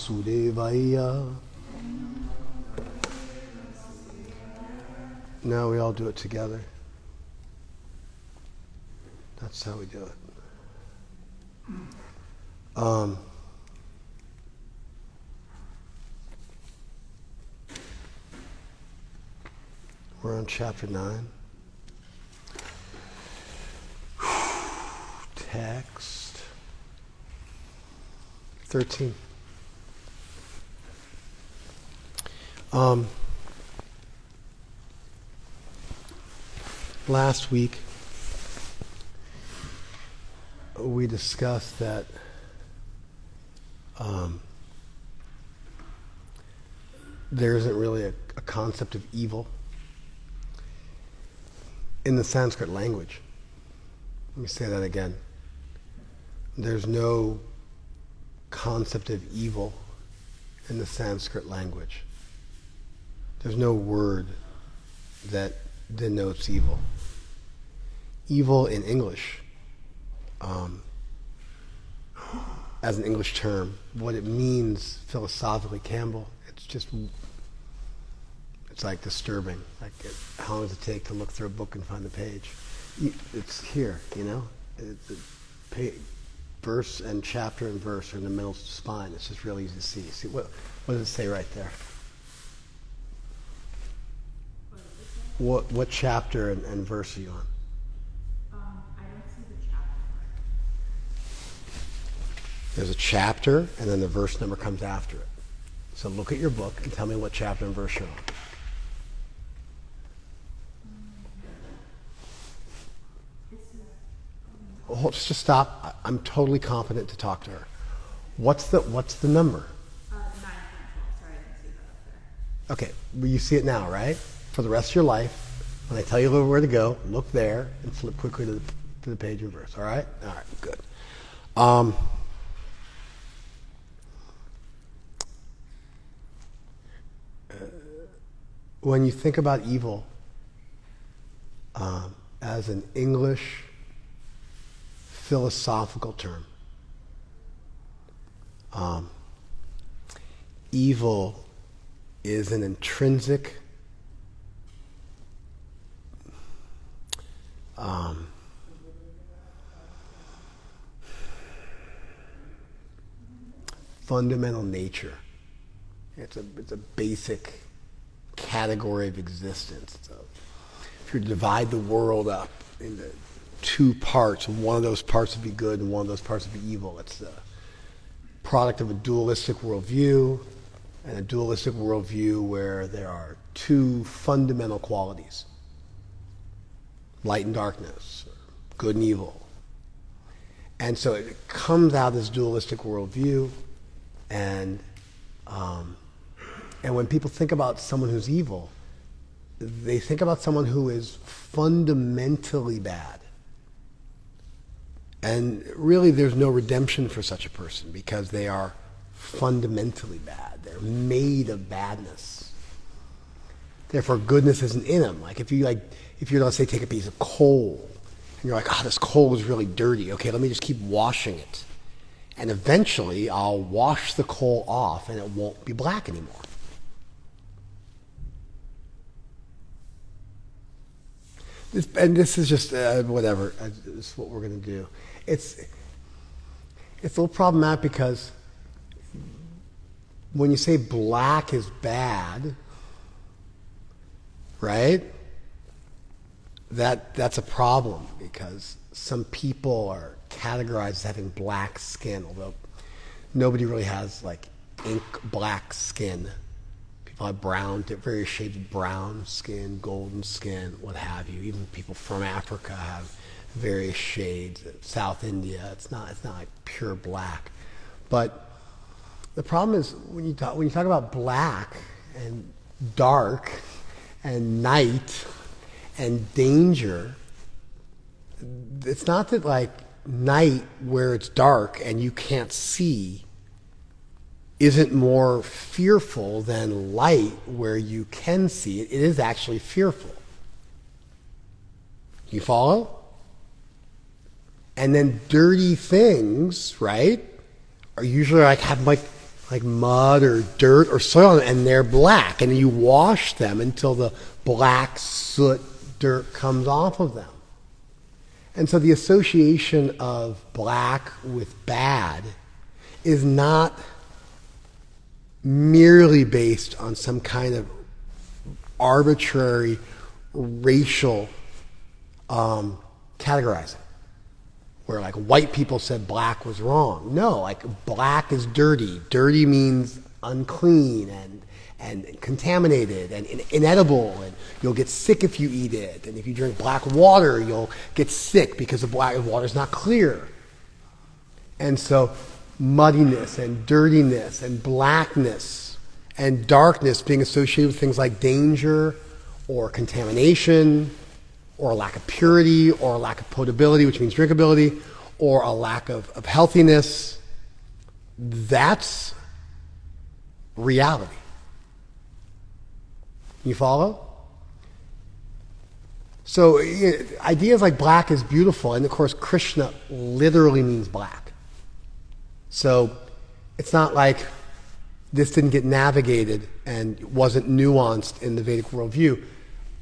Vasudevaya. Now we all do it together. That's how we do it. We're on chapter 9. Text 13. Last week we discussed that there isn't really a concept of evil in the Sanskrit language. Let me say that again. There's no concept of evil in the Sanskrit language. There's no word that denotes evil. Evil in English, as an English term, what it means philosophically, Campbell, it's like disturbing. Like, how long does it take to look through a book and find the page? It's here, you know? Verse and chapter and verse are in the middle spine. It's just really easy to see. See, what does it say right there? What chapter and verse are you on? I don't see the chapter. There's a chapter, and then the verse number comes after it. So look at your book and tell me what chapter and verse you're on. Just stop. I'm totally competent to talk to her. What's the number? 9.12. Sorry, I didn't see that up there. Okay, well, you see it now, right? For the rest of your life, when I tell you where to go, look there and flip quickly to the page and verse. All right? All right, good. When you think about evil as an English philosophical term, evil is an intrinsic fundamental nature. It's a basic category of existence. So if you divide the world up into two parts, and one of those parts would be good and one of those parts would be evil, it's the product of a dualistic worldview, and a dualistic worldview where there are two fundamental qualities: light and darkness, good and evil. And so it comes out of this dualistic worldview, and when people think about someone who's evil, they think about someone who is fundamentally bad. And really there's no redemption for such a person because they are fundamentally bad. They're made of badness. Therefore goodness isn't in them. Like if you let's say take a piece of coal and you're like, this coal is really dirty. Okay, let me just keep washing it. And eventually I'll wash the coal off and it won't be black anymore. This is just whatever. This is what we're going to do. It's a little problematic because when you say black is bad, right? That's a problem because some people are categorized as having black skin, although nobody really has like ink black skin. People have brown, various shades of brown skin, golden skin, what have you. Even people from Africa have various shades. South India, it's not like pure black. But the problem is when you talk about black and dark and night and danger, it's not that like night where it's dark and you can't see isn't more fearful than light where you can see it. It is actually fearful. You follow? And then dirty things, right, are usually like have like like mud or dirt or soil, and they're black. And you wash them until the black soot dirt comes off of them. And so the association of black with bad is not merely based on some kind of arbitrary racial categorizing, where like white people said black was wrong. No, like black is dirty. Dirty means unclean and contaminated and inedible, and you'll get sick if you eat it. And if you drink black water, you'll get sick because the black water is not clear. And so muddiness and dirtiness and blackness and darkness being associated with things like danger or contamination or a lack of purity or a lack of potability, which means drinkability, or a lack of healthiness, that's reality. You follow? So ideas like black is beautiful, and of course Krishna literally means black. So it's not like this didn't get navigated and wasn't nuanced in the Vedic worldview.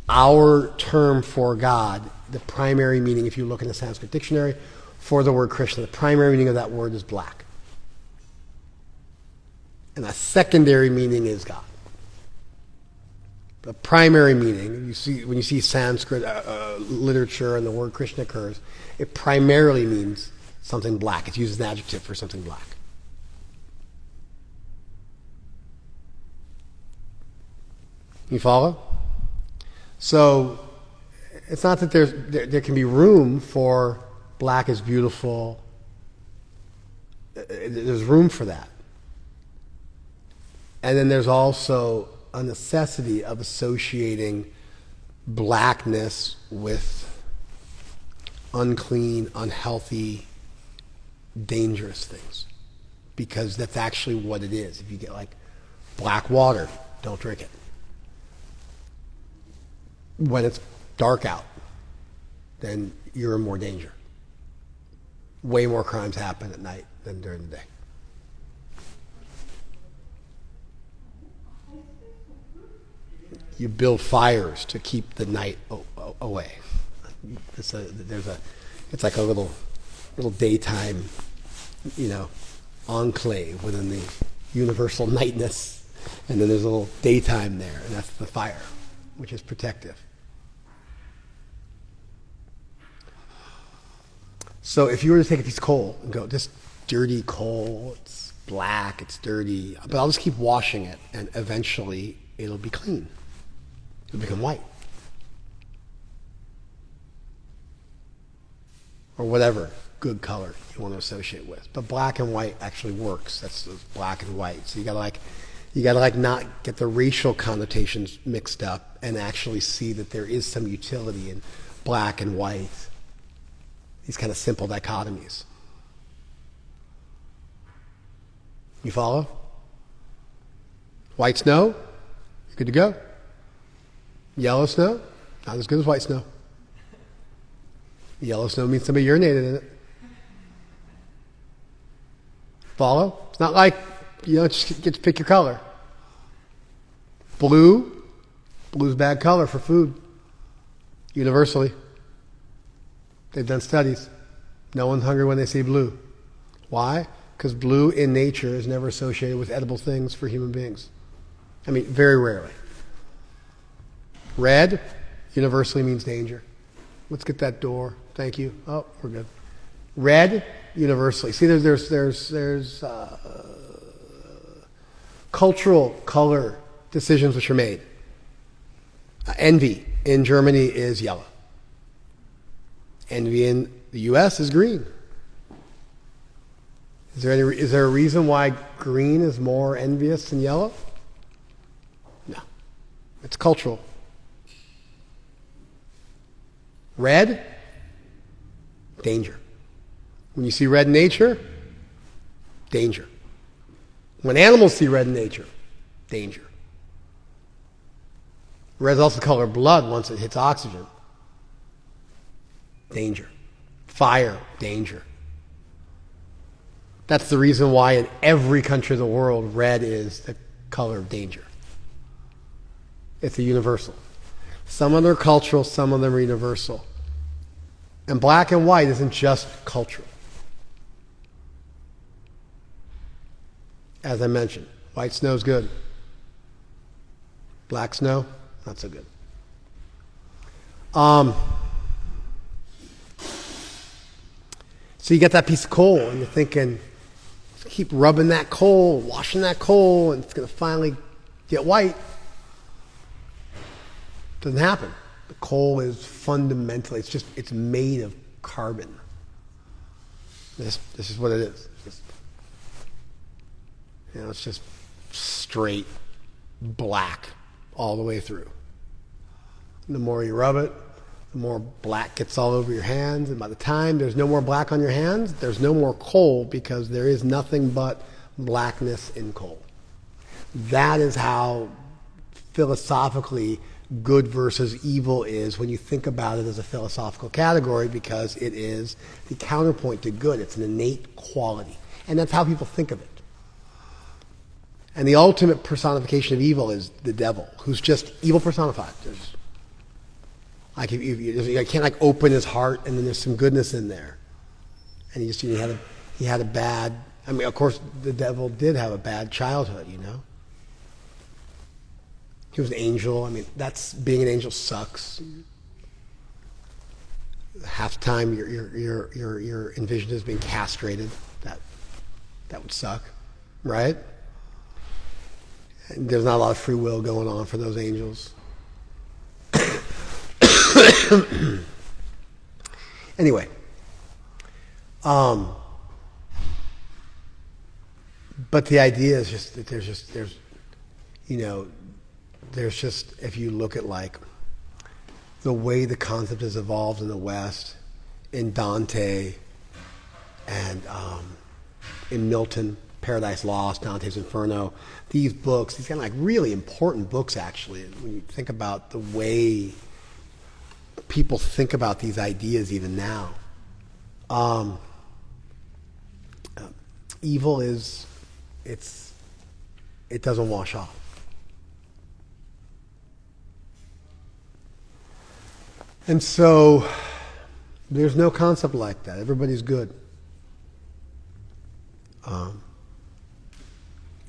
Our term for God, the primary meaning, if you look in the Sanskrit dictionary, for the word Krishna, the primary meaning of that word is black. And a secondary meaning is God. The primary meaning, when you see Sanskrit literature and the word Krishna occurs, it primarily means something black. It's used as an adjective for something black. You follow? So it's not that there can be room for black is beautiful. There's room for that. And then there's also a necessity of associating blackness with unclean, unhealthy, dangerous things. Because that's actually what it is. If you get like black water, don't drink it. When it's dark out, then you're in more danger. Way more crimes happen at night than during the day. You build fires to keep the night away. It's like a little daytime, enclave within the universal nightness, and then there's a little daytime there, and that's the fire, which is protective. So if you were to take a piece of coal and go, this dirty coal, it's black, it's dirty, but I'll just keep washing it, and eventually it'll be clean. It'll become white. Or whatever good color you want to associate with. But black and white actually works. That's black and white. So you gotta not get the racial connotations mixed up and actually see that there is some utility in black and white. These kind of simple dichotomies. You follow? White snow, you're good to go. Yellow snow, not as good as white snow. Yellow snow means somebody urinated in it. Follow? It's not like, just get to pick your color. Blue's bad color for food, universally. They've done studies. No one's hungry when they see blue. Why? Because blue in nature is never associated with edible things for human beings. I mean, very rarely. Red universally means danger. Let's get that door. Thank you. Oh, we're good. Red universally. See, there's cultural color decisions which are made. Envy in Germany is yellow. Envy in the U.S. is green. Is there a reason why green is more envious than yellow? No. It's cultural. Red, danger. When you see red in nature, danger. When animals see red in nature, danger. Red is also the color of blood once it hits oxygen. Danger. Fire, danger. That's the reason why in every country of the world, red is the color of danger. It's a universal. Some of them are cultural, some of them are universal. And black and white isn't just cultural. As I mentioned, white snow is good. Black snow, not so good. So you get that piece of coal, and you're thinking, keep rubbing that coal, washing that coal, and it's going to finally get white. Doesn't happen. The coal is fundamentally, it's made of carbon. This is what it is. It's just straight black all the way through. And the more you rub it, the more black gets all over your hands, and by the time there's no more black on your hands, there's no more coal, because there is nothing but blackness in coal. That is how philosophically good versus evil is when you think about it as a philosophical category, because it is the counterpoint to good. It's an innate quality. And that's how people think of it. And the ultimate personification of evil is the devil, who's just evil personified. You can't open his heart and then there's some goodness in there. And he had a bad, of course the devil did have a bad childhood, He was an angel. Being an angel sucks. Half the time you're envisioned as being castrated. That would suck, right? And there's not a lot of free will going on for those angels. Anyway, but the idea is just that if you look at the way the concept has evolved in the West, in Dante, and in Milton, Paradise Lost, Dante's Inferno, these books, these kind of really important books actually, when you think about the way people think about these ideas even now. Evil it doesn't wash off. And so there's no concept like that. Everybody's good.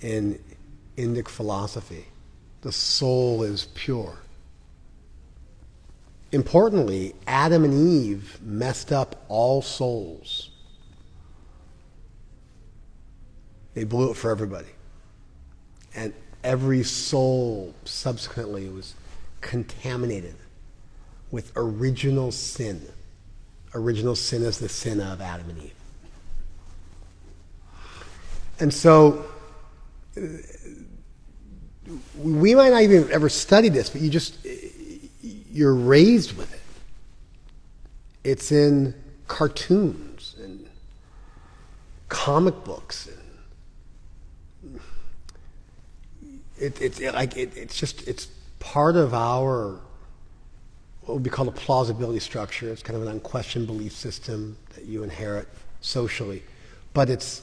In Indic philosophy, the soul is pure. Importantly, Adam and Eve messed up all souls. They blew it for everybody. And every soul subsequently was contaminated with original sin. Original sin is the sin of Adam and Eve. And so, we might not even ever study this, but you're raised with it. It's in cartoons and comic books. And it's part of our, what would be called a plausibility structure. It's kind of an unquestioned belief system that you inherit socially. But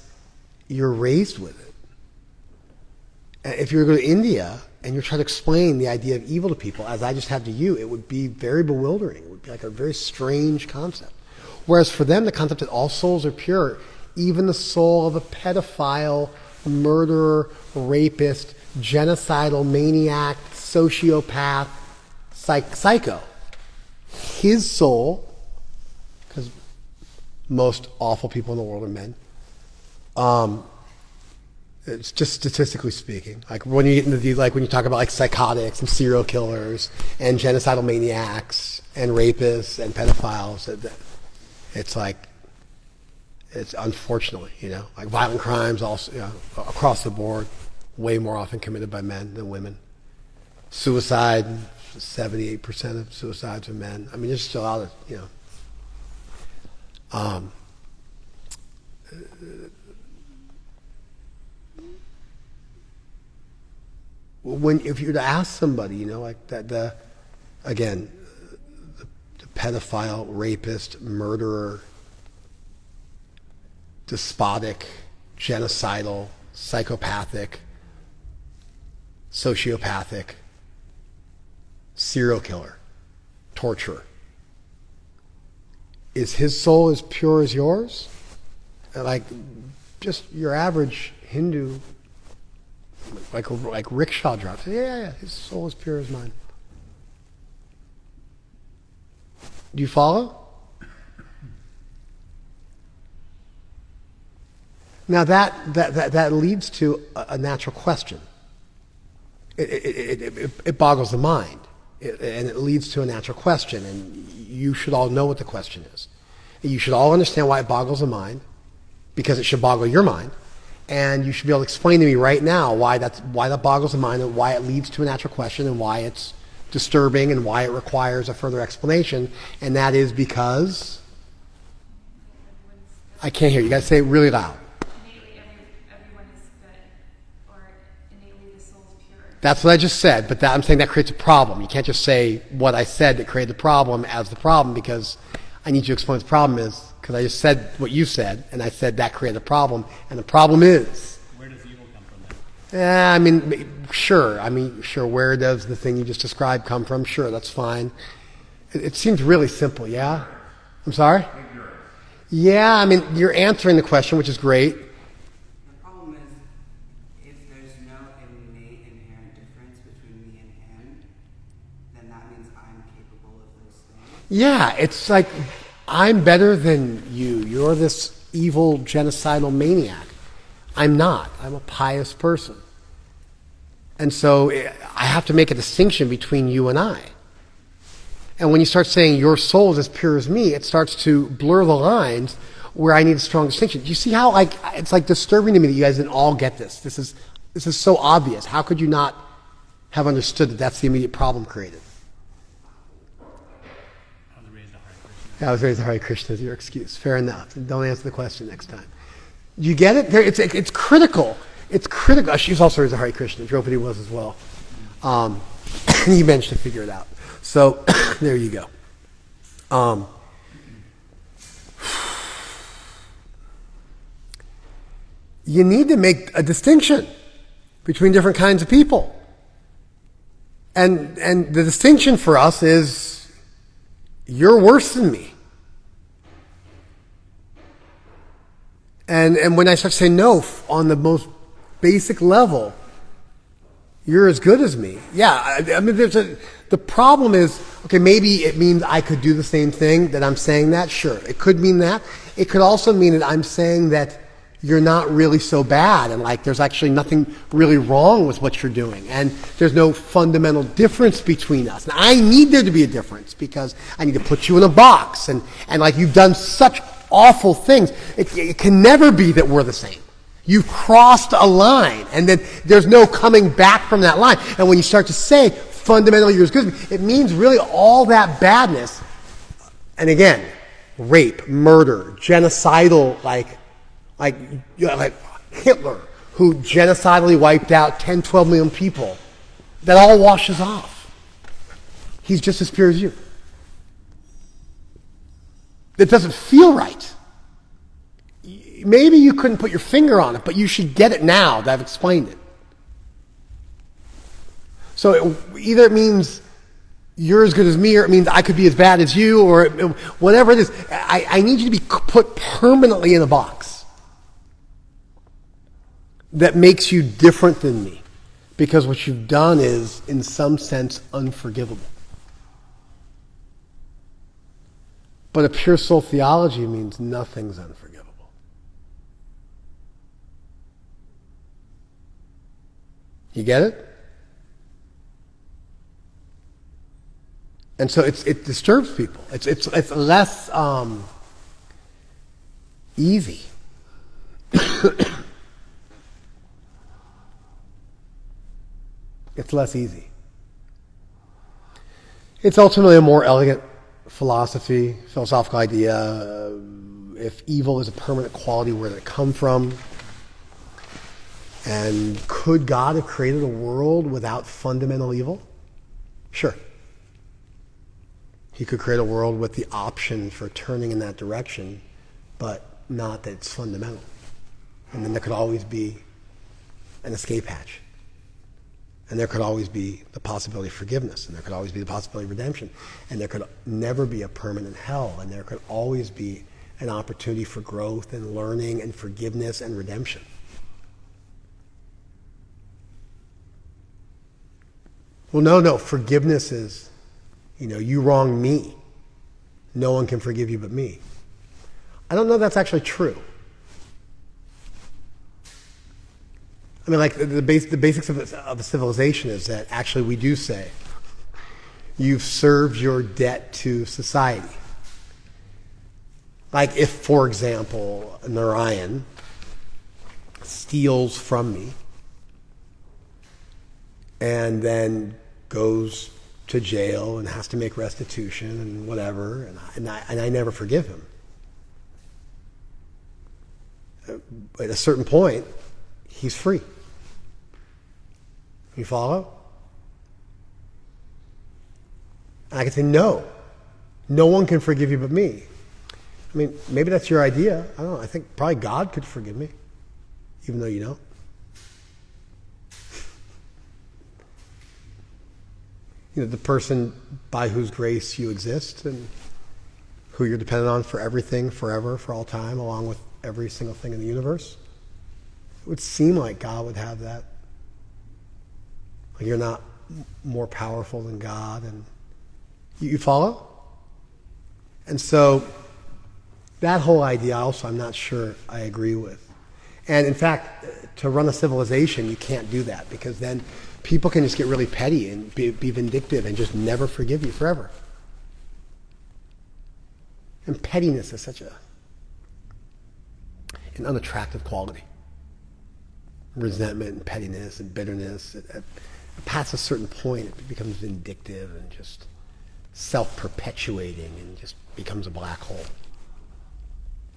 you're raised with it. If you were to go to India and you're trying to explain the idea of evil to people, as I just have to you, it would be very bewildering. It would be a very strange concept. Whereas for them, the concept that all souls are pure, even the soul of a pedophile, murderer, rapist, genocidal maniac, sociopath, psycho, his soul, because most awful people in the world are men, it's just statistically speaking. When you get into when you talk about psychotics and serial killers and genocidal maniacs and rapists and pedophiles, it's unfortunately, violent crimes also, across the board, way more often committed by men than women. Suicide, 78% of suicides are men. There's still a lot of, if you were to ask somebody, the pedophile, rapist, murderer, despotic, genocidal, psychopathic, sociopathic, serial killer, torturer. Is his soul as pure as yours? Like just your average Hindu, like rickshaw driver. Yeah, his soul is pure as mine. Do you follow? Now that leads to a natural question. It boggles the mind, and it leads to a natural question. And you should all know what the question is. You should all understand why it boggles the mind, because it should boggle your mind. And you should be able to explain to me right now why that boggles the mind, and why it leads to a natural question, and why it's disturbing, and why it requires a further explanation. And that is because I can't hear you. You got to say it really loud. Innately, everyone is good, or innately the soul is pure. That's what I just said, but I'm saying that creates a problem. You can't just say what I said that created the problem as the problem, because I need you to explain what the problem is, because I just said what you said, and I said that created a problem, and the problem is... Where does evil come from then? Yeah, sure. Where does the thing you just described come from? Sure, that's fine. It seems really simple, yeah? I'm sorry? Yeah, you're answering the question, which is great. The problem is, if there's no innate inherent difference between me and him, then that means I'm capable of those things. Yeah, it's like, I'm better than you. You're this evil, genocidal maniac. I'm not. I'm a pious person. And so I have to make a distinction between you and I. And when you start saying your soul is as pure as me, it starts to blur the lines where I need a strong distinction. Do you see how it's like disturbing to me that you guys didn't all get this? This is so obvious. How could you not have understood that that's the immediate problem created? I was raised a Hare Krishna as your excuse. Fair enough. Don't answer the question next time. You get it? It's critical. It's critical. She was also raised a Hare Krishna. Draupadi was as well. He managed to figure it out. So there you go. You need to make a distinction between different kinds of people. And the distinction for us is, you're worse than me. And when I start saying no, on the most basic level, you're as good as me. Yeah, the problem is, okay, maybe it means I could do the same thing that I'm saying that. Sure, it could mean that. It could also mean that I'm saying that you're not really so bad, and there's actually nothing really wrong with what you're doing, and there's no fundamental difference between us. And I need there to be a difference, because I need to put you in a box, and you've done such awful things. It can never be that we're the same. You've crossed a line, and then there's no coming back from that line. And when you start to say, fundamentally you're as good as me, it means really all that badness, and again, rape, murder, genocidal, like Hitler, who genocidally wiped out 10, 12 million people, that all washes off. He's just as pure as you. It doesn't feel right. Maybe you couldn't put your finger on it, but you should get it now that I've explained it. So either it means you're as good as me, or it means I could be as bad as you, or whatever it is. I need you to be put permanently in a box that makes you different than me, because what you've done is, in some sense, unforgivable. But a pure soul theology means nothing's unforgivable. You get it? And so it disturbs people. It's less easy. It's less easy. It's ultimately a more elegant philosophical idea. If evil is a permanent quality, where did it come from? And could God have created a world without fundamental evil? Sure. He could create a world with the option for turning in that direction, but not that it's fundamental. And then there could always be an escape hatch. And there could always be the possibility of forgiveness. And there could always be the possibility of redemption. And there could never be a permanent hell. And there could always be an opportunity for growth and learning and forgiveness and redemption. Well, no. Forgiveness is, you wronged me. No one can forgive you but me. I don't know if that's actually true. I mean, like, the basics of a civilization is that actually we do say, you've served your debt to society. Like if, for example, Narayan steals from me and then goes to jail and has to make restitution and whatever, and I never forgive him. At a certain point, he's free. You follow? And I can say, no one can forgive you but me. I mean, maybe that's your idea. I don't know. I think probably God could forgive me, even though you don't. The person by whose grace you exist and who you're dependent on for everything, forever, for all time, along with every single thing in the universe. It would seem like God would have that. Like you're not more powerful than God, and you follow? And so that whole idea also I'm not sure I agree with. And in fact, to run a civilization, you can't do that, because then people can just get really petty and be vindictive and just never forgive you forever. And pettiness is such an unattractive quality. Resentment and pettiness and bitterness. It past a certain point, it becomes vindictive and just self-perpetuating and just becomes a black hole.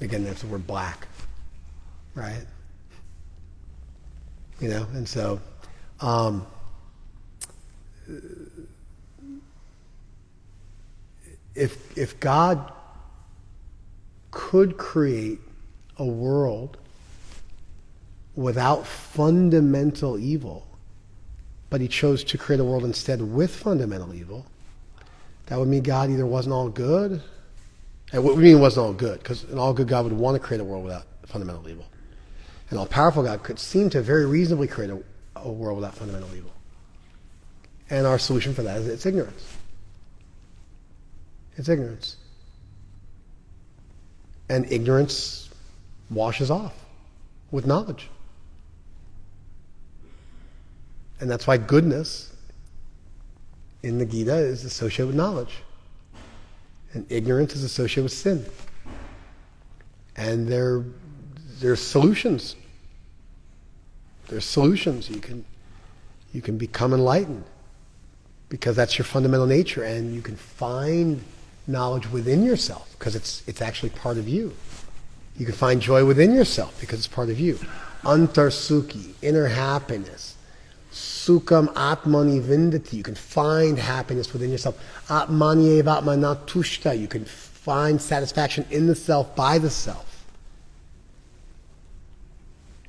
Again, there's the word black, right? And so if God could create a world without fundamental evil, but he chose to create a world instead with fundamental evil, that would mean God either wasn't all good. And what do you mean it wasn't all good? Because an all good God would want to create a world without fundamental evil. An all-powerful God could seem to very reasonably create a world without fundamental evil. And our solution for that is it's ignorance. It's ignorance. And ignorance washes off with knowledge. And that's why goodness in the Gita is associated with knowledge. And ignorance is associated with sin. And there's solutions. There's solutions. You can become enlightened because that's your fundamental nature, and you can find knowledge within yourself because it's actually part of you. You can find joy within yourself because it's part of you. Antar sukhi, inner happiness. Sukham atmani vindati. You can find happiness within yourself. Atmani eva atmanatushta. You can find satisfaction in the self by the self.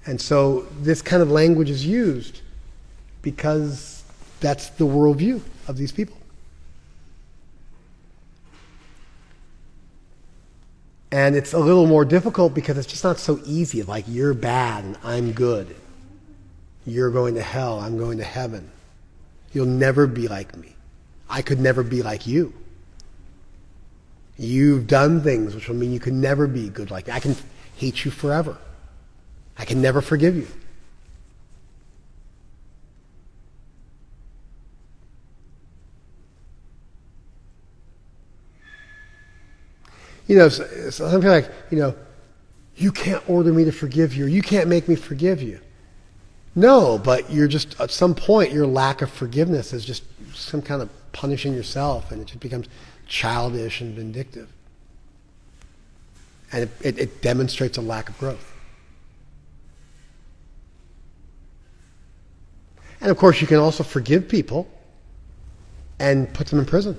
And so this kind of language is used because that's the worldview of these people. And it's a little more difficult because it's just not so easy. Like, you're bad and I'm good. You're going to hell, I'm going to heaven. You'll never be like me. I could never be like you. You've done things which will mean you can never be good like me. I can hate you forever. I can never forgive you. So some people are like, you can't order me to forgive you, or you can't make me forgive you. No, but you're just, at some point, your lack of forgiveness is just some kind of punishing yourself, and it just becomes childish and vindictive. And it demonstrates a lack of growth. And of course, you can also forgive people and put them in prison.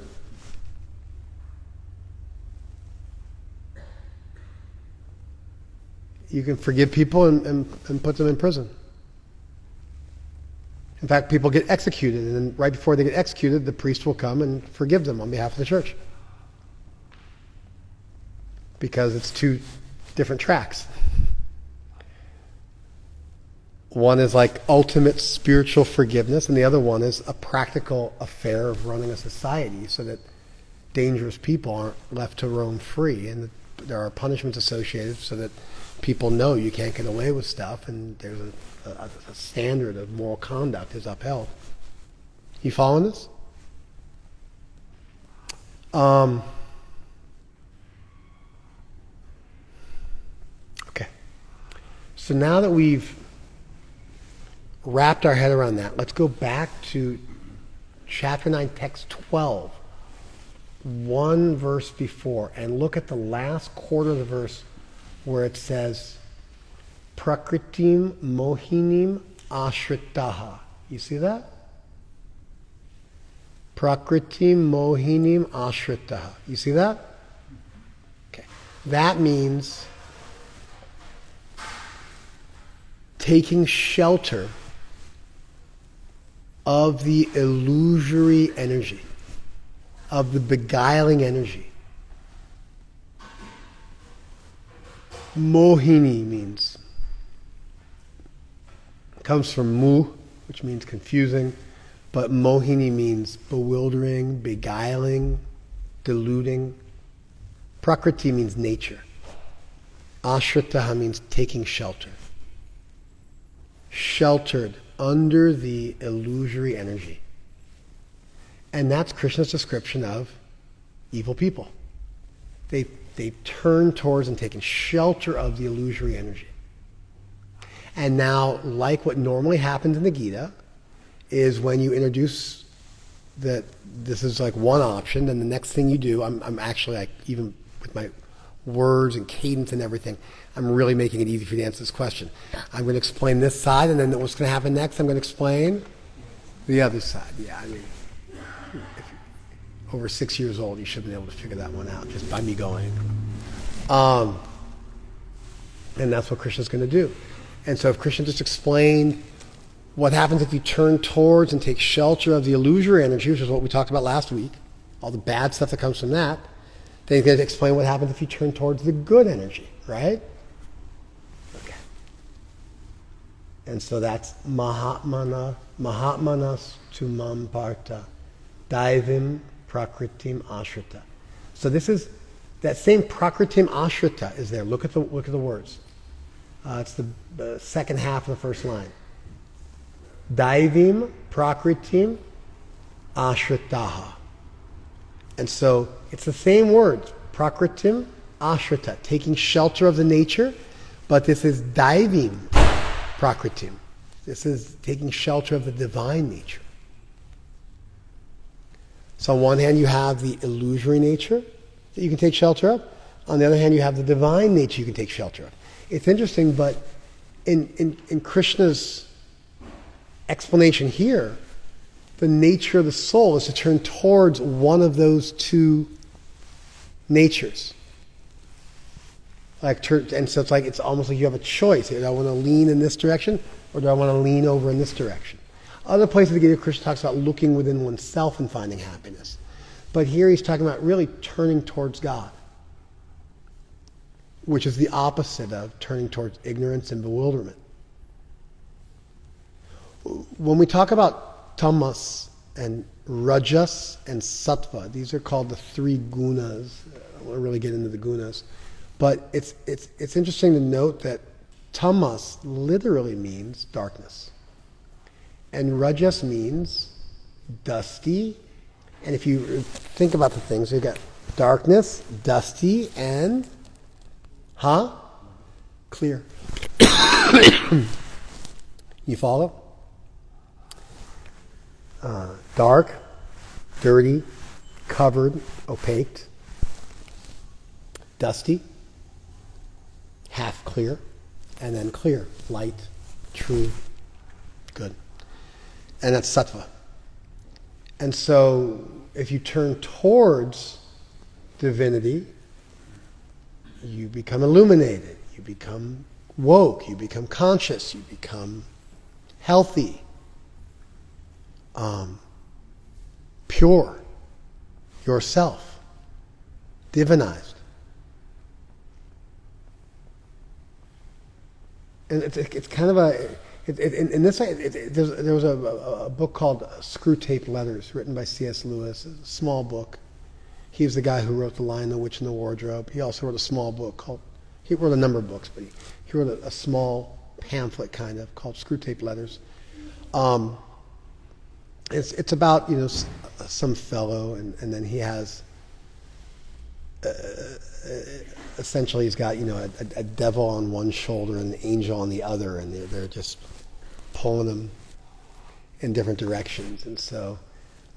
you can forgive people and put them in prison. In fact, people get executed, and then right before they get executed, the priest will come and forgive them on behalf of the church. Because it's two different tracks. One is like ultimate spiritual forgiveness, and the other one is a practical affair of running a society so that dangerous people aren't left to roam free, and there are punishments associated so that people know you can't get away with stuff, and there's a standard of moral conduct is upheld. You following this? Okay. So now that we've wrapped our head around that, let's go back to chapter 9, text 12, one verse before, and look at the last quarter of the verse where it says, Prakritim mohinim ashritaha. You see that? Prakritim mohinim ashritaha. You see that? Okay. That means taking shelter of the illusory energy, of the beguiling energy. Mohini means, comes from mu, which means confusing, but mohini means bewildering, beguiling, deluding. Prakriti means nature. Ashritaha means taking shelter. Sheltered under the illusory energy. And that's Krishna's description of evil people. They turn towards and taken shelter of the illusory energy. And now, like what normally happens in the Gita, is when you introduce that this is like one option, then the next thing you do, I'm actually like, even with my words and cadence and everything, I'm really making it easy for you to answer this question. I'm going to explain this side, and then what's going to happen next, I'm going to explain the other side. Yeah, I mean, if over 6 years old, you should have been able to figure that one out just by me going. And that's what Krishna's going to do. And so if Krishna just explained what happens if you turn towards and take shelter of the illusory energy, which is what we talked about last week, all the bad stuff that comes from that, then he's going to explain what happens if you turn towards the good energy, right? Okay. And so that's Mahatmanas tumam parta daivim prakritim ashrita. So this is that same prakritim ashrita is there. Look at the words. It's the second half of the first line. Daivim prakritim ashritaha. And so it's the same words, prakritim ashrita, taking shelter of the nature, but this is daivim prakritim. This is taking shelter of the divine nature. So on one hand you have the illusory nature that you can take shelter of. On the other hand you have the divine nature you can take shelter of. It's interesting, but in Krishna's explanation here, the nature of the soul is to turn towards one of those two natures. And so it's almost like you have a choice. Do I want to lean in this direction, or do I want to lean over in this direction? Other places the Gita, Krishna talks about looking within oneself and finding happiness. But here he's talking about really turning towards God, which is the opposite of turning towards ignorance and bewilderment. When we talk about tamas and rajas and sattva, these are called the three gunas. I don't want to really get into the gunas. But it's interesting to note that tamas literally means darkness. And rajas means dusty. And if you think about the things, you've got darkness, dusty, and clear. You follow? Dark, dirty, covered, opaque, dusty, half clear, and then clear, light, true, good. And that's sattva. And so if you turn towards divinity, you become illuminated, you become woke, you become conscious, you become healthy, pure, yourself, divinized. And it's kind of in this way, there was a book called Screw Tape Letters, written by C.S. Lewis, a small book. He was the guy who wrote The Lion, the Witch, and the Wardrobe. He also wrote a small book he wrote a number of books, but he wrote a small pamphlet kind of called Screw Tape Letters. It's about, some fellow, and then he has, essentially he's got, a devil on one shoulder and an angel on the other, and they're just pulling him in different directions. And so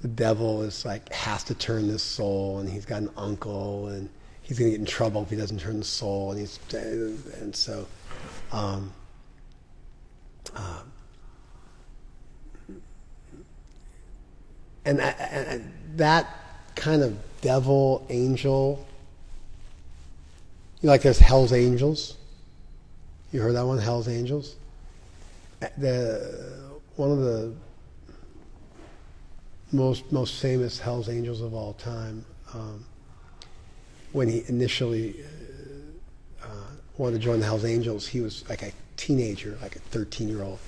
the devil is has to turn this soul, and he's got an uncle, and he's going to get in trouble if he doesn't turn the soul, and so and that kind of devil angel, there's Hell's Angels. You heard that one, Hell's Angels? One of the most famous Hell's Angels of all time, when he initially wanted to join the Hell's Angels, he was like a teenager, like a 13-year-old,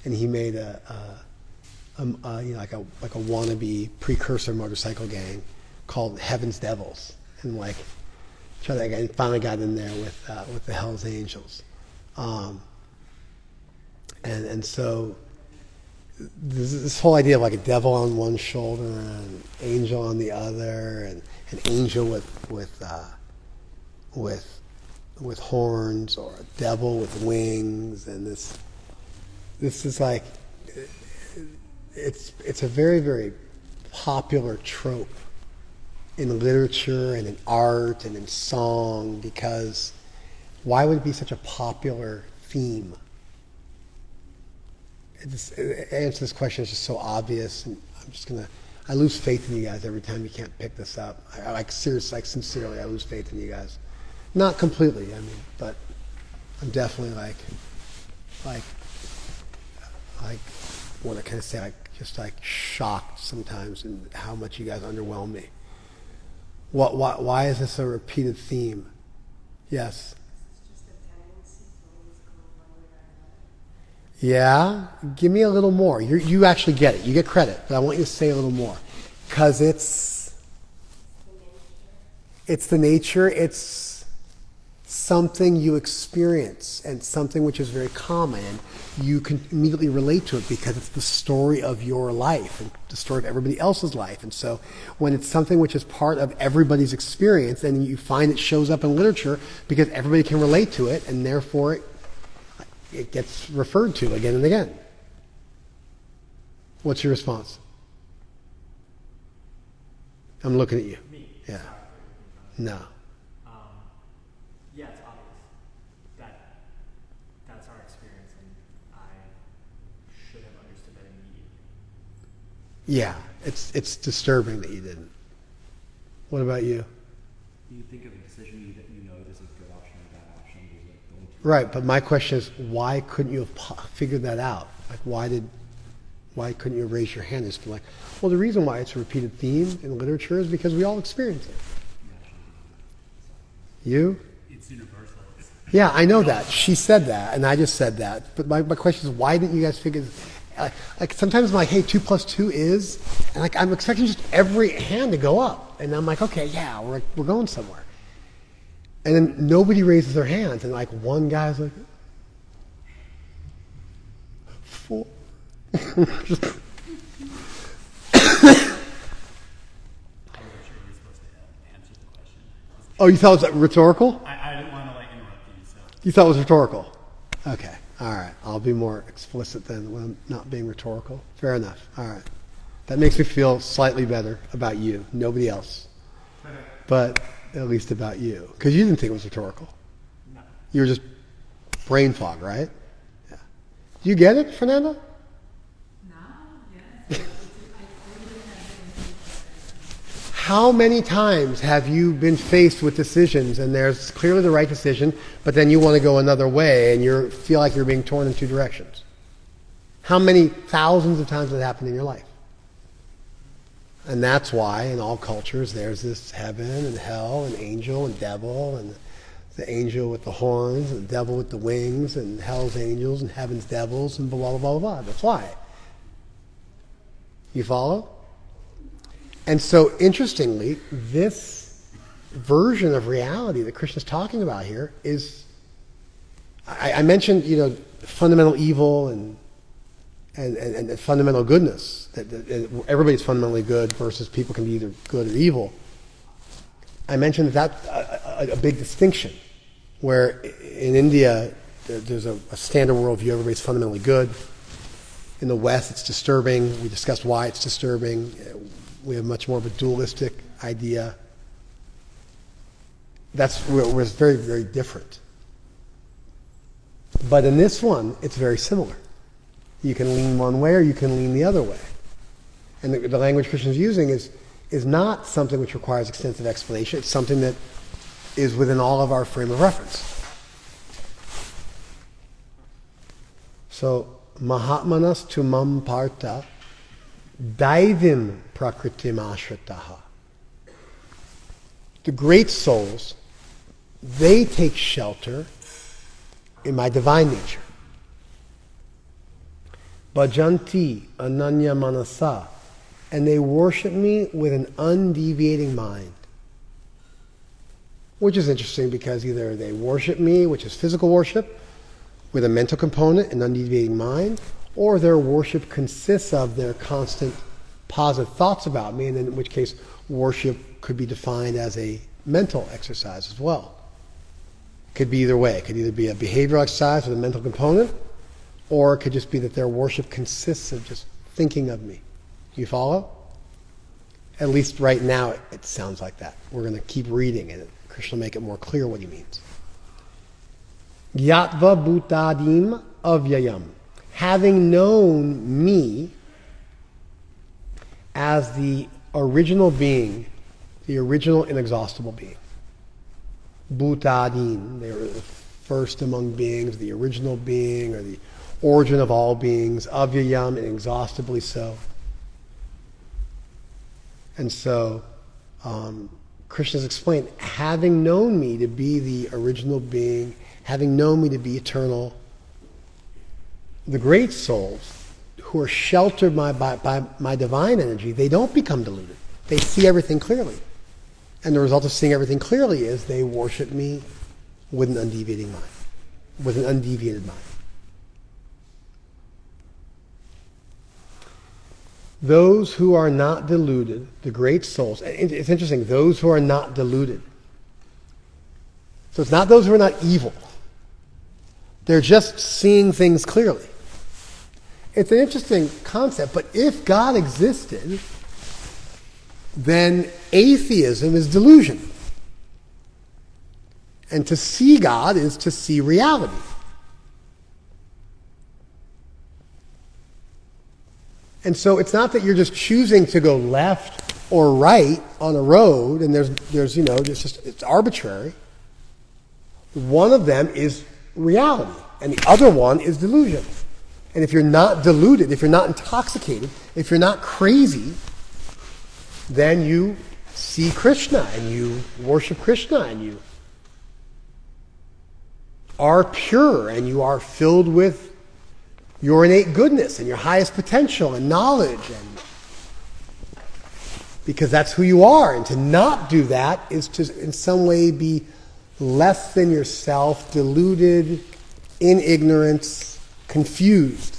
and he made a wannabe precursor motorcycle gang called Heaven's Devils, and finally got in there with the Hell's Angels, and so this whole idea of a devil on one shoulder and an angel on the other, and an angel with horns, or a devil with wings, and this is it's a very, very popular trope in literature and in art and in song, because why would it be such a popular theme? Answer this question is just so obvious, and I lose faith in you guys every time you can't pick this up. Seriously, sincerely, I lose faith in you guys. Not completely, but I'm definitely what can I say, shocked sometimes in how much you guys underwhelm me. Why is this a repeated theme? Yes? Yeah? Give me a little more. You actually get it. You get credit, but I want you to say a little more. Because it's the nature. It's something you experience, and something which is very common, and you can immediately relate to it because it's the story of your life and the story of everybody else's life. And so when it's something which is part of everybody's experience, then you find it shows up in literature because everybody can relate to it, and therefore it gets referred to again and again. What's your response? I'm looking at you. Me? Yeah. No. Yeah, it's obvious. That's our experience, and I should have understood that immediately. Yeah, it's disturbing that you didn't. What about you? You think of a decision that you know there's a good option or a bad option. Right, but my question is, why couldn't you have figured that out? Why couldn't you raise your hand and just be like, well, the reason why it's a repeated theme in literature is because we all experience it. You? It's universal. Yeah, I know that. She said that, and I just said that. But my question is, why didn't you guys figure this? Sometimes I'm like, hey, 2 + 2 is, and I'm expecting just every hand to go up. And I'm like, okay, yeah, we're going somewhere. And then nobody raises their hands, and one guy's like, 4. I wasn't sure you were supposed to answer the question. Oh, you thought it was rhetorical? I didn't want to interrupt you, so. You thought it was rhetorical? Okay, all right. I'll be more explicit then when I'm not being rhetorical. Fair enough. All right. That makes me feel slightly better about you, nobody else. But at least about you. Because you didn't think it was rhetorical. No. You were just brain fog, right? Yeah. Do you get it, Fernanda? how many times have you been faced with decisions and there's clearly the right decision, but then you want to go another way and you feel like you're being torn in two directions? How many thousands of times has that happened in your life? And that's why in all cultures there's this heaven and hell and angel and devil, and the angel with the horns and the devil with the wings, and hell's angels and heaven's devils, and blah, blah, blah, blah. That's why. You follow? And so, interestingly, this version of reality that Krishna's talking about here is, I mentioned, fundamental evil and fundamental goodness. That everybody's fundamentally good versus people can be either good or evil. I mentioned that's a big distinction, where in India there's a standard worldview, everybody's fundamentally good. In the West, it's disturbing. We discussed why it's disturbing. We have much more of a dualistic idea. That's where it's very, very different. But in this one, it's very similar. You can lean one way or you can lean the other way. And the language Krishna's using is not something which requires extensive explanation. It's something that is within all of our frame of reference. So, Mahatmanas tumam parta daivim prakritim ashritaha. The great souls, they take shelter in my divine nature. Bhajanti ananya manasa, and they worship me with an undeviating mind. Which is interesting because either they worship me, which is physical worship, with a mental component, an undeviating mind, or their worship consists of their constant positive thoughts about me, and in which case worship could be defined as a mental exercise as well. It could be either way. It could either be a behavioral exercise with a mental component, or it could just be that their worship consists of just thinking of me. Do you follow? At least right now it sounds like that. We're going to keep reading and Krishna will make it more clear what he means. Yatva bhutadim avyayam. Having known me as the original being, the original inexhaustible being. Bhutadim, they were the first among beings, the original being, or the origin of all beings, avyayam, inexhaustibly so. And so, Krishna's explained, having known me to be the original being, having known me to be eternal, the great souls who are sheltered by my divine energy, they don't become deluded. They see everything clearly. And the result of seeing everything clearly is they worship me with an undeviating mind, with an undeviated mind. Those who are not deluded, the great souls, it's interesting, those who are not deluded. So it's not those who are not evil. They're just seeing things clearly. It's an interesting concept, but if God existed, then atheism is delusion. And to see God is to see reality. And so it's not that you're just choosing to go left or right on a road and it's arbitrary. One of them is reality and the other one is delusion. And if you're not deluded, if you're not intoxicated, if you're not crazy, then you see Krishna and you worship Krishna and you are pure and you are filled with your innate goodness and your highest potential and knowledge, and because that's who you are. And to not do that is to in some way be less than yourself, deluded, in ignorance, confused.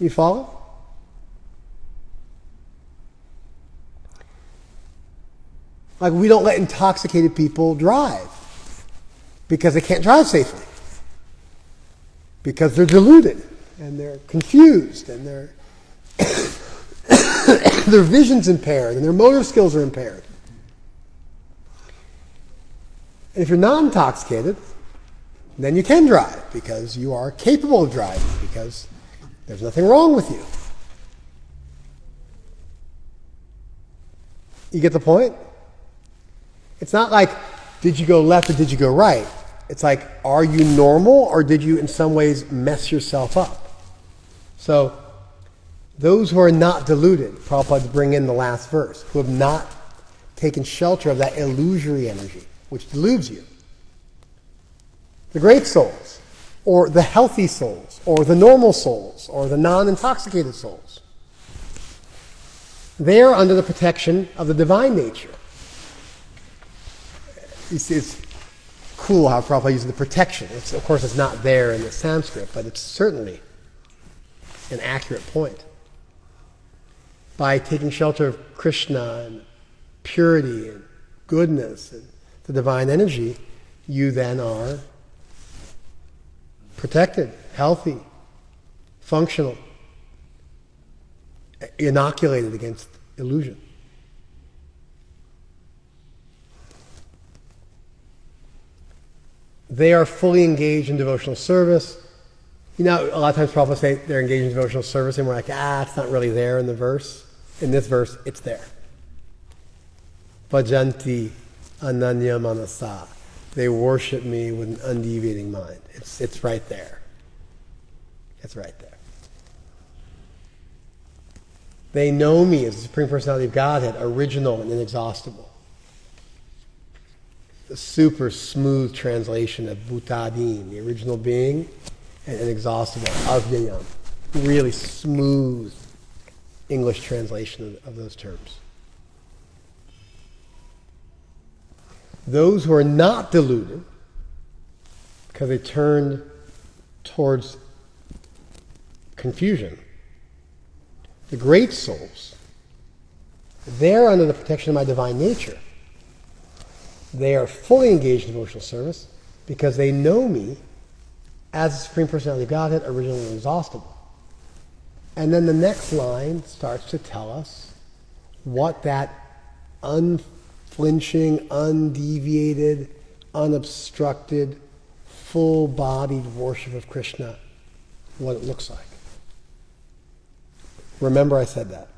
You follow? Like, we don't let intoxicated people drive because they can't drive safely. Because they're deluded and they're confused and their vision's impaired and their motor skills are impaired. And if you're not intoxicated, then you can drive because you are capable of driving, because there's nothing wrong with you. You get the point? It's not like, did you go left or did you go right? It's like, are you normal or did you in some ways mess yourself up? So, those who are not deluded, Prabhupada bring in the last verse, who have not taken shelter of that illusory energy, which deludes you. The great souls, or the healthy souls, or the normal souls, or the non-intoxicated souls. They are under the protection of the divine nature. It's cool how Prabhupada uses the protection. Of course, it's not there in the Sanskrit, but it's certainly an accurate point. By taking shelter of Krishna and purity and goodness and the divine energy, you then are protected, healthy, functional, inoculated against illusion. They are fully engaged in devotional service. You know, a lot of times Prabhupada say they're engaged in devotional service, and we're like, it's not really there in the verse. In this verse, it's there. Bhajanti ananya manasa. They worship me with an undeviating mind. It's right there. It's right there. They know me as the Supreme Personality of Godhead, original and inexhaustible. The super smooth translation of Bhutadin, the original being, and inexhaustible, Avyayam. Really smooth English translation of those terms. Those who are not deluded, because they turned towards confusion, the great souls, they're under the protection of my divine nature. They are fully engaged in devotional service because they know me as the Supreme Personality of Godhead, original and inexhaustible. And then the next line starts to tell us what that unflinching, undeviated, unobstructed, full-bodied worship of Krishna, what it looks like. Remember I said that.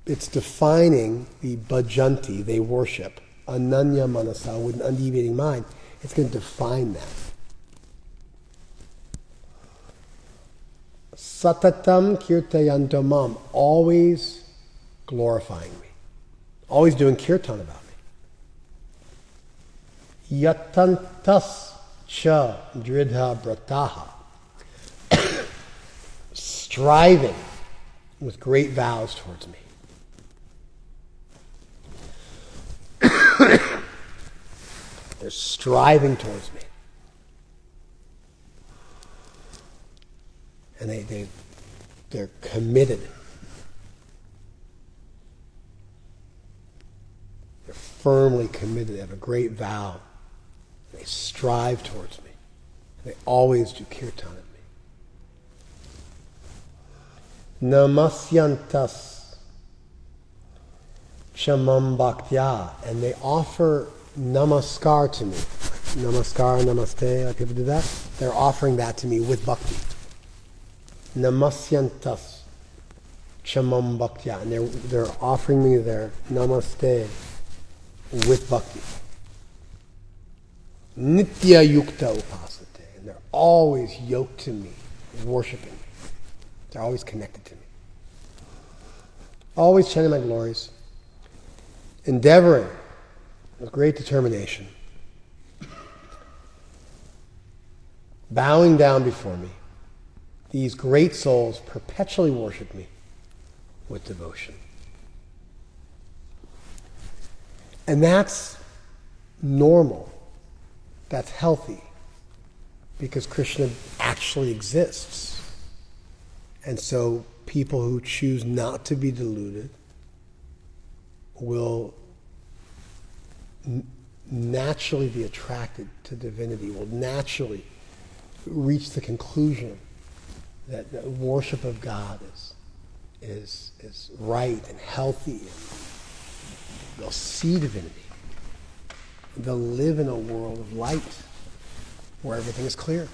It's defining the bhajanti, they worship, ananya manasa, with an undeviating mind. It's going to define that. Satatam kirtayanto mam, always glorifying me. Always doing kirtan about me. Yatantas cha dridha brataha. Striving with great vows towards me. They're striving towards me. And they're committed. They're firmly committed. They have a great vow. They strive towards me. They always do kirtan at me. Namasyantas Shamam Bhaktya, and they offer namaskar to me. Namaskar, namaste, like people do that. They're offering that to me with bhakti. Namasyantas Shamam Bhaktya, and they're offering me their namaste with bhakti. Nitya yukta upasate, and they're always yoked to me, worshiping me. They're always connected to me. Always chanting my glories. Endeavoring with great determination. Bowing down before me. These great souls perpetually worship me with devotion. And that's normal. That's healthy. Because Krishna actually exists. And so people who choose not to be deluded will naturally be attracted to divinity, will naturally reach the conclusion that the worship of God is right and healthy. And they'll see divinity. They'll live in a world of light where everything is clear,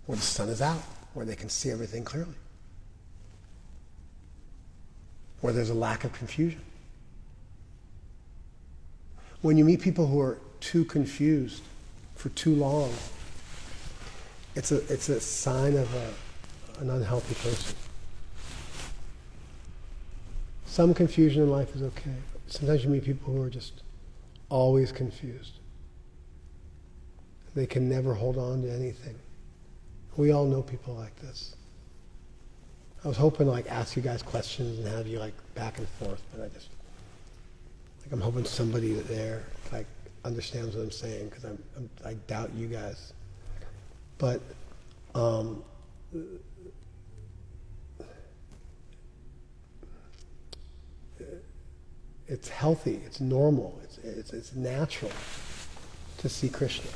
where the sun is out, where they can see everything clearly. where there's a lack of confusion. When you meet people who are too confused for too long, it's a sign of an unhealthy person. Some confusion in life is okay. Sometimes you meet people who are just always confused. They can never hold on to anything. We all know people like this. I was hoping to ask you guys questions and have you back and forth, but I'm hoping somebody there understands what I'm saying, because I doubt you guys. But it's healthy, it's normal, it's natural to see Krishna.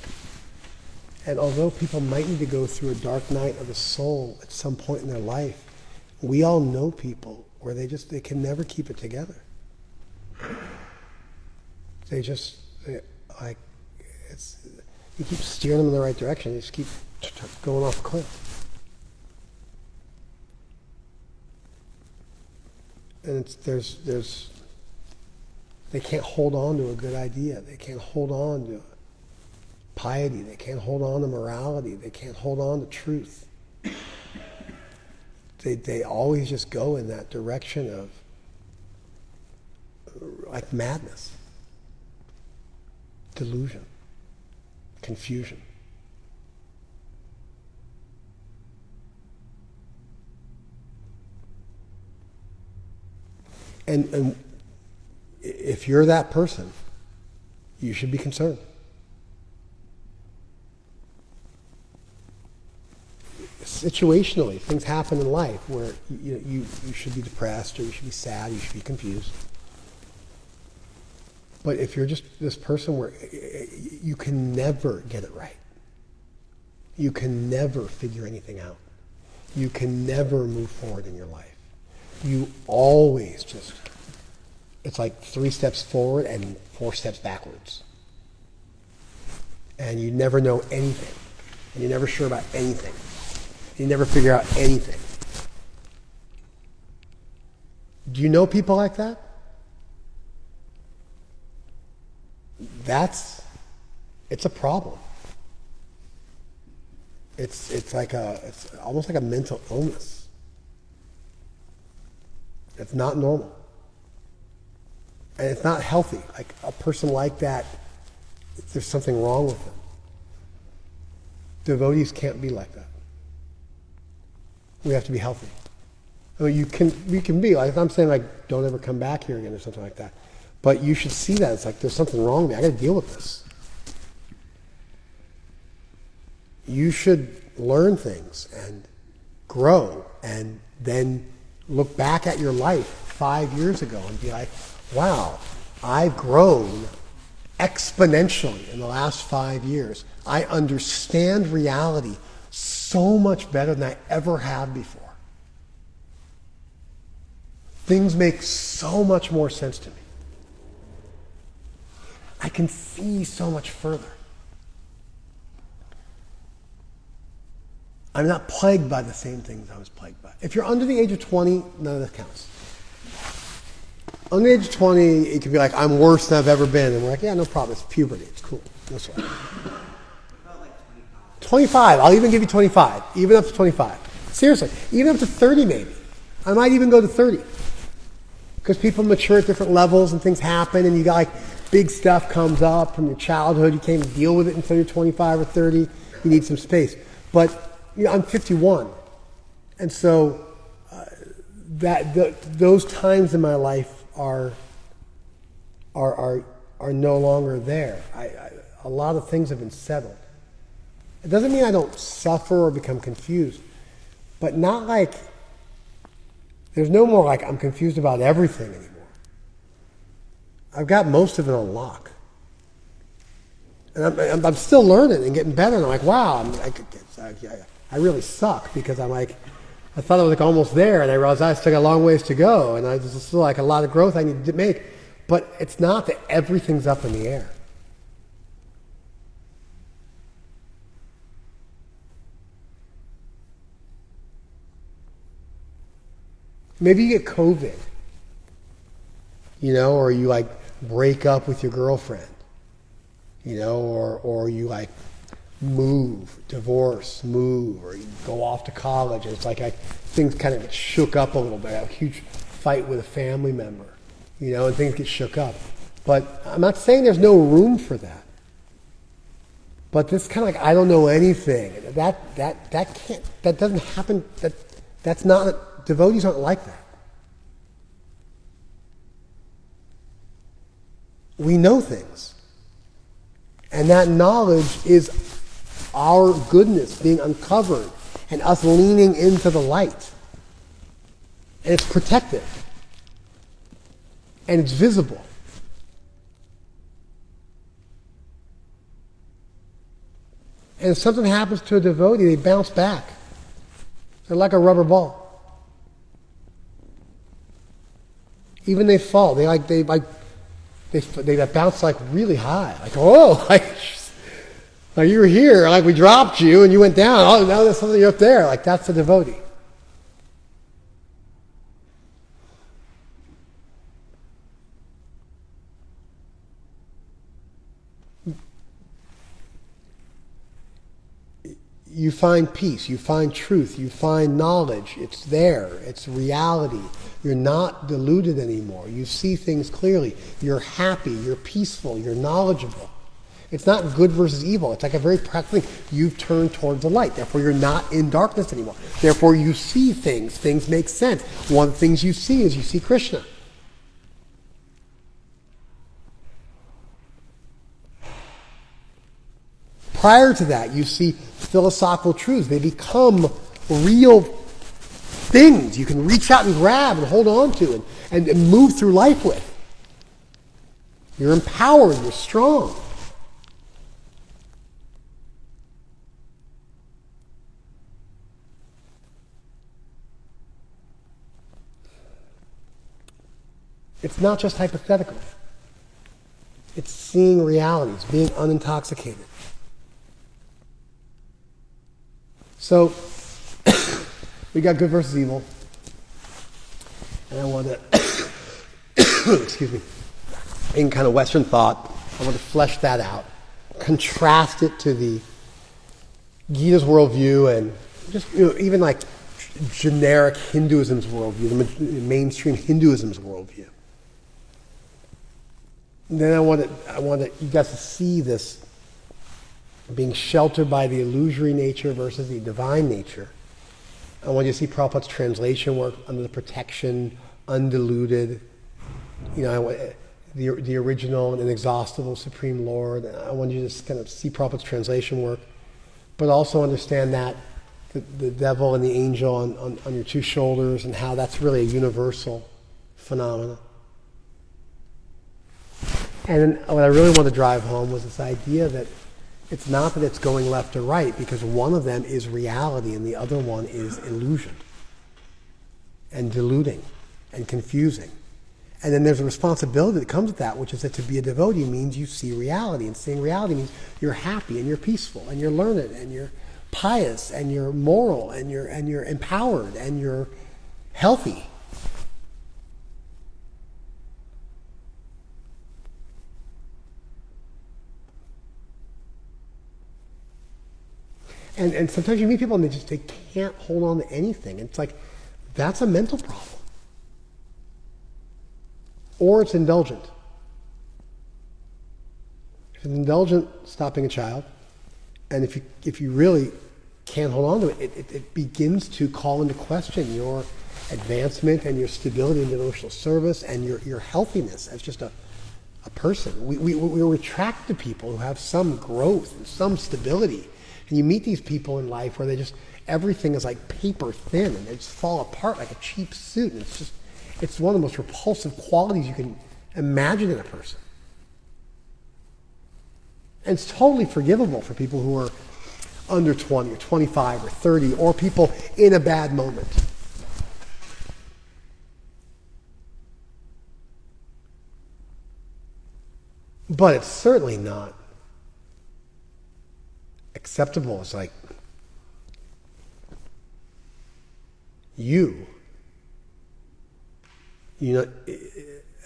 And although people might need to go through a dark night of the soul at some point in their life, we all know people where they can never keep it together. You keep steering them in the right direction, they just keep going off a cliff. And they can't hold on to a good idea. They can't hold on to piety. They can't hold on to morality. They can't hold on to truth. They always just go in that direction of madness, delusion, confusion. And if you're that person, you should be concerned. Situationally, things happen in life where you should be depressed, or you should be sad, you should be confused. But if you're just this person where you can never get it right, you can never figure anything out, you can never move forward in your life, you always it's like 3 steps forward and 4 steps backwards. And you never know anything. And you're never sure about anything. You never figure out anything. Do you know people like that? It's a problem. It's almost like a mental illness. It's not normal. And it's not healthy. A person like that, there's something wrong with them. Devotees can't be like that. We have to be healthy. I mean, you can be I'm saying don't ever come back here again or something like that. But you should see that. It's there's something wrong with me. I got to deal with this. You should learn things and grow, and then look back at your life 5 years ago and be like, wow, I've grown exponentially in the last 5 years. I understand reality so much better than I ever have before. Things make so much more sense to me. I can see so much further. I'm not plagued by the same things I was plagued by. If you're under the age of 20, none of this counts. Under the age of 20, it could be I'm worse than I've ever been. And we're yeah, no problem. It's puberty. It's cool. No sweat. 25. I'll even give you 25. Even up to 25. Seriously. Even up to 30 maybe. I might even go to 30. Because people mature at different levels and things happen, and you got big stuff comes up from your childhood. You can't even deal with it until you're 25 or 30. You need some space. But I'm 51. And so those times in my life are no longer there. A lot of things have been settled. It doesn't mean I don't suffer or become confused, but not there's no more I'm confused about everything anymore. I've got most of it on lock. And I'm still learning and getting better, and I'm wow, I really suck, because I'm I thought I was almost there, and I realized I still got a long ways to go, and there's still a lot of growth I need to make. But it's not that everything's up in the air. Maybe you get COVID, or you like break up with your girlfriend, or you like move, divorce, move, or you go off to college, and it's like things kind of get shook up a little bit. A huge fight with a family member, and things get shook up. But I'm not saying there's no room for that. But this kind of like I don't know anything. That doesn't happen. That's not, devotees aren't like that. We know things. And that knowledge is our goodness being uncovered and us leaning into the light. And it's protective. And it's visible. And if something happens to a devotee, they bounce back. They're like a rubber ball. Even they fall. They bounce like really high. Like, oh, like you were here. Like we dropped you and you went down. Oh, now there's something up there. Like that's a devotee. You find peace, you find truth, you find knowledge. It's there. It's reality. You're not deluded anymore. You see things clearly. You're happy. You're peaceful. You're knowledgeable. It's not good versus evil. It's like a very practical thing. You've turned towards the light. Therefore, you're not in darkness anymore. Therefore, you see things. Things make sense. One of the things you see is you see Krishna. Prior to that, you see philosophical truths. They become real things you can reach out and grab and hold on to and move through life with. You're empowered. You're strong. It's not just hypothetical. It's seeing realities, being unintoxicated. So, we got good versus evil. And I want to, excuse me, in kind of Western thought, I want to flesh that out. Contrast it to the Gita's worldview and just, even like generic Hinduism's worldview, the mainstream Hinduism's worldview. And then I want you guys to see this being sheltered by the illusory nature versus the divine nature. I want you to see Prabhupada's translation work under the protection, undiluted, the original and inexhaustible Supreme Lord. I want you to just kind of see Prabhupada's translation work, but also understand that the devil and the angel on your two shoulders and how that's really a universal phenomenon. And what I really want to drive home was this idea that it's not that it's going left or right, because one of them is reality and the other one is illusion and deluding and confusing. And then there's a responsibility that comes with that, which is that to be a devotee means you see reality. And seeing reality means you're happy and you're peaceful and you're learned and you're pious and you're moral and you're empowered and you're healthy. And sometimes you meet people and they can't hold on to anything. And it's like, that's a mental problem. Or it's indulgent. If it's indulgent, stopping a child, and if you really can't hold on to it, it begins to call into question your advancement and your stability in devotional service and your healthiness as just a person. We're attracted to people who have some growth and some stability. And you meet these people in life where everything is like paper thin and they just fall apart like a cheap suit. And it's one of the most repulsive qualities you can imagine in a person. And it's totally forgivable for people who are under 20 or 25 or 30 or people in a bad moment. But it's certainly not acceptable. It's like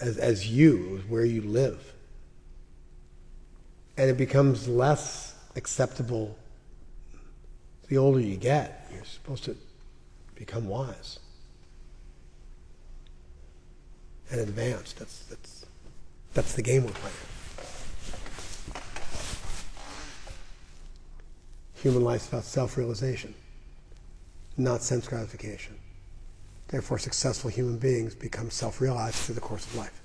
as you, where you live. And it becomes less acceptable the older you get. You're supposed to become wise and advanced. That's the game we're playing. Human life's about self-realization, not sense gratification. Therefore, successful human beings become self-realized through the course of life.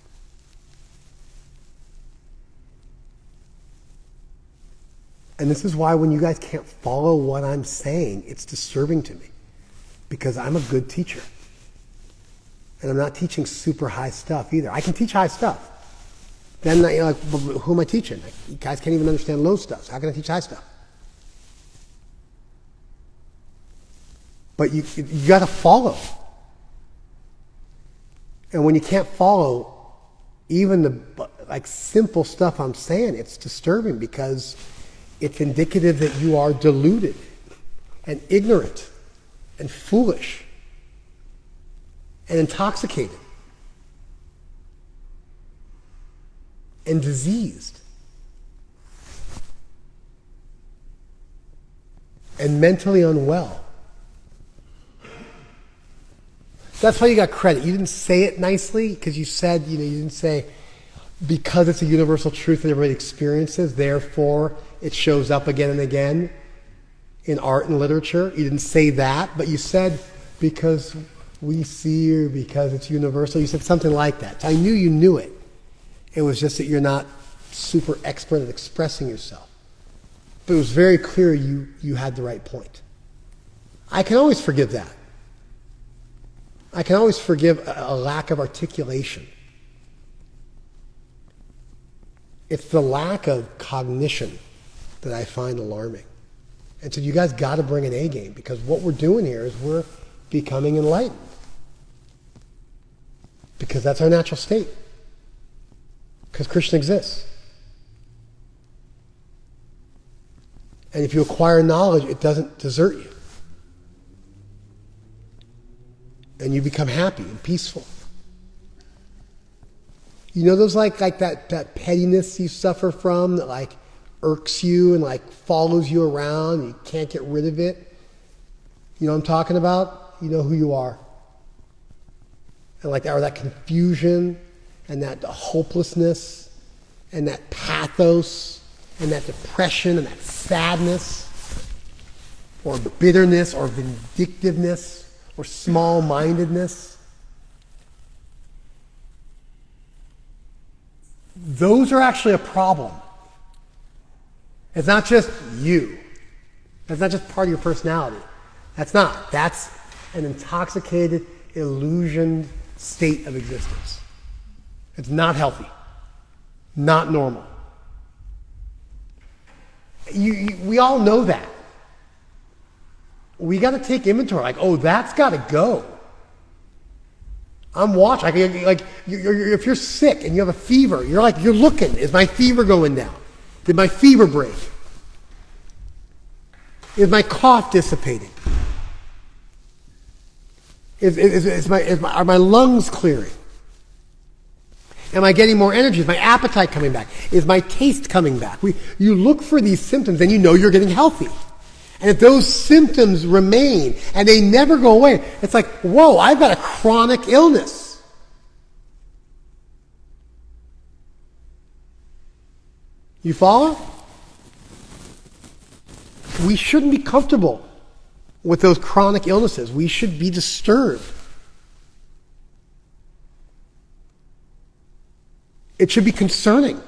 And this is why when you guys can't follow what I'm saying, it's disturbing to me. Because I'm a good teacher. And I'm not teaching super high stuff either. I can teach high stuff. Then you're like, well, who am I teaching? Like, you guys can't even understand low stuff. So how can I teach high stuff? But you got to follow. And when you can't follow even the simple stuff I'm saying, it's disturbing because it's indicative that you are deluded and ignorant and foolish and intoxicated and diseased and mentally unwell. That's why you got credit. You didn't say it nicely because you said, you didn't say because it's a universal truth that everybody experiences, therefore it shows up again and again in art and literature. You didn't say that, but you said because we see or because it's universal. You said something like that. So I knew you knew it. It was just that you're not super expert at expressing yourself. But it was very clear you had the right point. I can always forgive that. I can always forgive a lack of articulation. It's the lack of cognition that I find alarming. And so you guys got to bring an A game because what we're doing here is we're becoming enlightened. Because that's our natural state. Because Krishna exists. And if you acquire knowledge, it doesn't desert you. And you become happy and peaceful. You know those like that pettiness you suffer from that irks you and follows you around and you can't get rid of it? You know what I'm talking about? You know who you are. And or that confusion and that hopelessness and that pathos and that depression and that sadness or bitterness or vindictiveness or small-mindedness. Those are actually a problem. It's not just you. That's not just part of your personality. That's not. That's an intoxicated, illusioned state of existence. It's not healthy. Not normal. We all know that. We got to take inventory. That's got to go. I'm watching. If you're sick and you have a fever, you're looking. Is my fever going down? Did my fever break? Is my cough dissipating? Are my lungs clearing? Am I getting more energy? Is my appetite coming back? Is my taste coming back? You look for these symptoms and you know you're getting healthy. And if those symptoms remain and they never go away, it's whoa, I've got a chronic illness. You follow? We shouldn't be comfortable with those chronic illnesses. We should be disturbed. It should be concerning.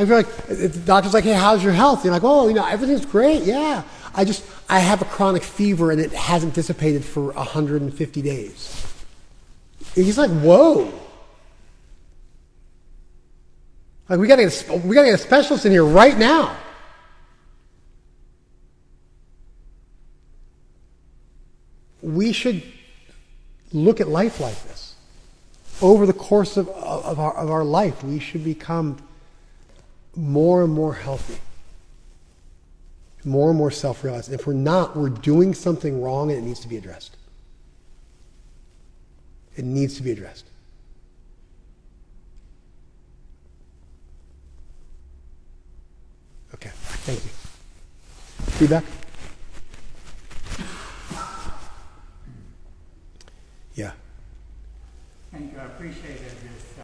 I feel the doctor's hey, how's your health? You're everything's great, yeah. I have a chronic fever and it hasn't dissipated for 150 days. And he's whoa. We gotta get a specialist in here right now. We should look at life like this. Over the course of our life, we should become more and more healthy, more and more self-realized. If we're not, we're doing something wrong and it needs to be addressed. It needs to be addressed. Thank you. Feedback? Yeah. Thank you, I appreciate it.